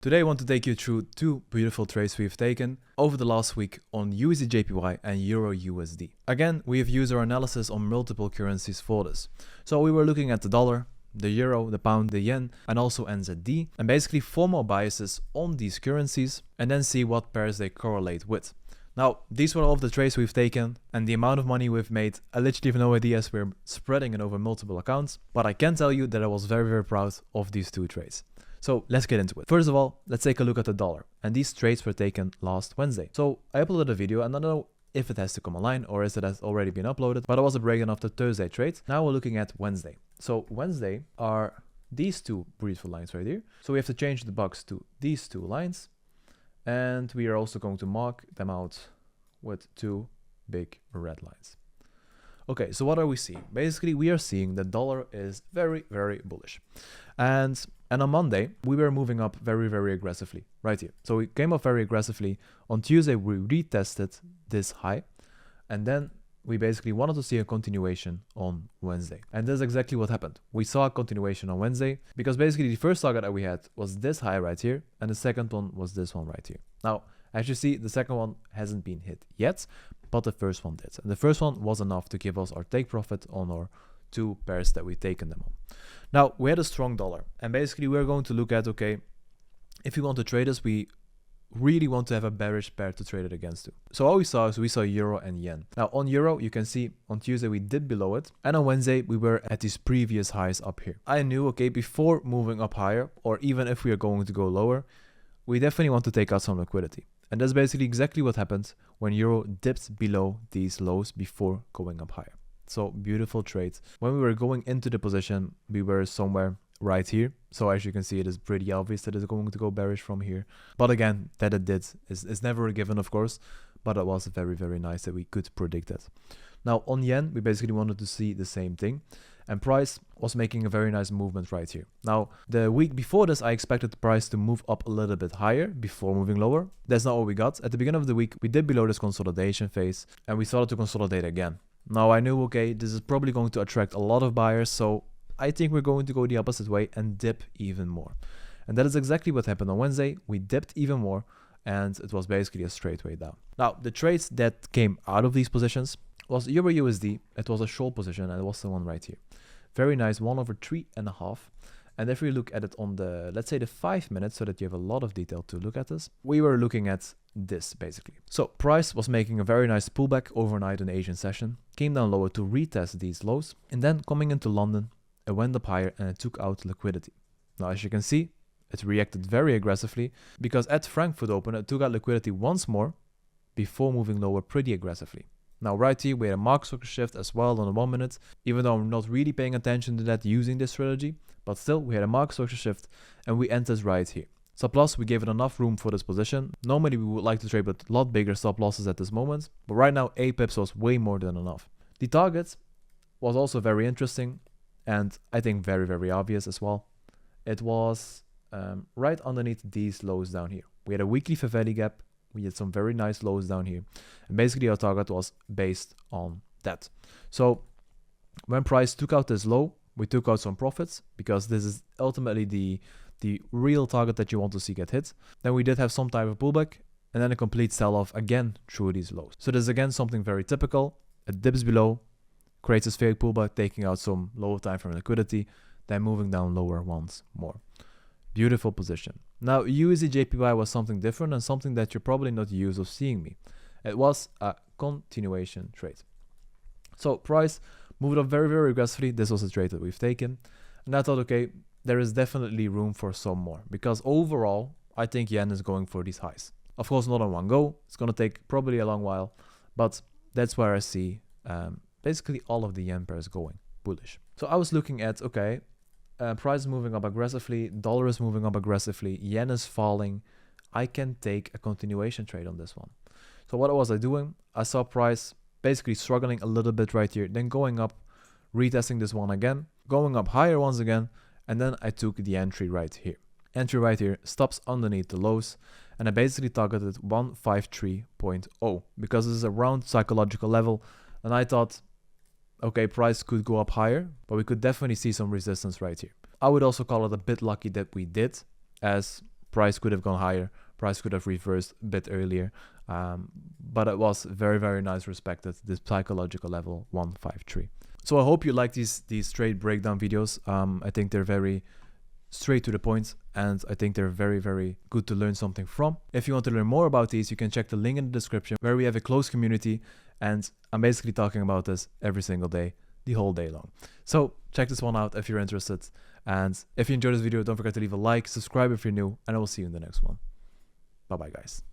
Today I want to take you through two beautiful trades we've taken over the last week on USD/JPY and Euro USD. Again, we have used our analysis on multiple currencies for this. So we were looking at the dollar, the euro, the pound, the yen, and also NZD, and basically form our biases on these currencies and then see what pairs they correlate with. Now, these were all of the trades we've taken, and the amount of money we've made, I literally have no idea as we're spreading it over multiple accounts, but I can tell you that I was very proud of these two trades. So let's get into it. First of all, let's take a look at the dollar, and these trades were taken last Wednesday. So I uploaded a video, and I don't know if it has to come online or if it has already been uploaded, but it was a breakdown of the Thursday trades. Now we're looking at Wednesday. So Wednesday are these two beautiful lines right here. So we have to change the box to these two lines, and we are also going to mark them out with two big red lines. Okay, so what are we seeing? Basically, we are seeing the dollar is very bullish. And on Monday, we were moving up very aggressively right here. So we came up very aggressively. On Tuesday, we retested this high. And then we basically wanted to see a continuation on Wednesday. And that's exactly what happened. We saw a continuation on Wednesday because basically the first target that we had was this high right here. And the second one was this one right here. Now, as you see, the second one hasn't been hit yet, but the first one did. And the first one was enough to give us our take profit on our two pairs that we've taken them on. Now, we had a strong dollar, and basically we're going to look at, okay, if we want to trade this, we really want to have a bearish pair to trade it against too. So all we saw is we saw euro and yen. Now on euro, you can see on Tuesday we dipped below it, and on Wednesday we were at these previous highs up here. I knew, okay, before moving up higher, or even if we are going to go lower, we definitely want to take out some liquidity. And that's basically exactly what happened when euro dipped below these lows before going up higher. So beautiful trades. When we were going into the position, we were somewhere right here. So as you can see, it is pretty obvious that it's going to go bearish from here. But again, that it did is never a given, of course. But it was very nice that we could predict it. Now on yen, we basically wanted to see the same thing. And price was making a very nice movement right here. Now, the week before this, I expected the price to move up a little bit higher before moving lower. That's not what we got. At the beginning of the week, we did below this consolidation phase, and we started to consolidate again. Now, I knew, okay, this is probably going to attract a lot of buyers, so I think we're going to go the opposite way and dip even more. And that is exactly what happened on Wednesday. We dipped even more, and it was basically a straight way down. Now, the trades that came out of these positions was Euro USD. It was a short position, and it was the one right here. Very nice, 1/3.5. And if we look at it on the, let's say the 5 minutes, so that you have a lot of detail to look at this, we were looking at this basically. So price was making a very nice pullback overnight in the Asian session, came down lower to retest these lows, and then coming into London, it went up higher and it took out liquidity. Now, as you can see, it reacted very aggressively because at Frankfurt Open, it took out liquidity once more before moving lower pretty aggressively. Now right here, we had a market structure shift as well on the 1 minute, even though I'm not really paying attention to that using this strategy, but still we had a market structure shift and we entered right here. Stop loss, we gave it enough room for this position. Normally we would like to trade with a lot bigger stop losses at this moment, but right now 8 pips was way more than enough. The target was also very interesting and I think very obvious as well. It was right underneath these lows down here. We had a weekly fair value gap. We had some very nice lows down here. And basically our target was based on that. So when price took out this low, we took out some profits because this is ultimately the real target that you want to see get hit. Then we did have some type of pullback and then a complete sell-off again through these lows. So this is again something very typical. It dips below, creates this fake pullback, taking out some lower time frame liquidity, then moving down lower once more. Beautiful position. Now, USD/JPY was something different and something that you're probably not used of seeing me. It was a continuation trade. So price moved up very aggressively. This was a trade that we've taken. And I thought, okay, there is definitely room for some more because overall, I think yen is going for these highs. Of course, not in one go. It's going to take probably a long while, but that's where I see basically all of the yen pairs going bullish. So I was looking at, okay, price is moving up aggressively, dollar is moving up aggressively, yen is falling. I can take a continuation trade on this one. So what was I doing? I saw price basically struggling a little bit right here, then going up, retesting this one again, going up higher once again, and then I took the entry right here. Entry right here stops underneath the lows, and I basically targeted 153.0 because this is a round psychological level, and I thought, okay, price could go up higher, but we could definitely see some resistance right here. I would also call it a bit lucky that we did, as Price could have gone higher. Price could have reversed a bit earlier. But it was very, very nice respect at this psychological level 153. So I hope you like these trade breakdown videos. I think they're very straight to the point, and I think they're very, very good to learn something from. If you want to learn more about these, you can check the link in the description, where we have a close community, and I'm basically talking about this every single day, the whole day long. So check this one out if you're interested. And if you enjoyed this video, don't forget to leave a like, subscribe if you're new, and I will see you in the next one. Bye bye, guys.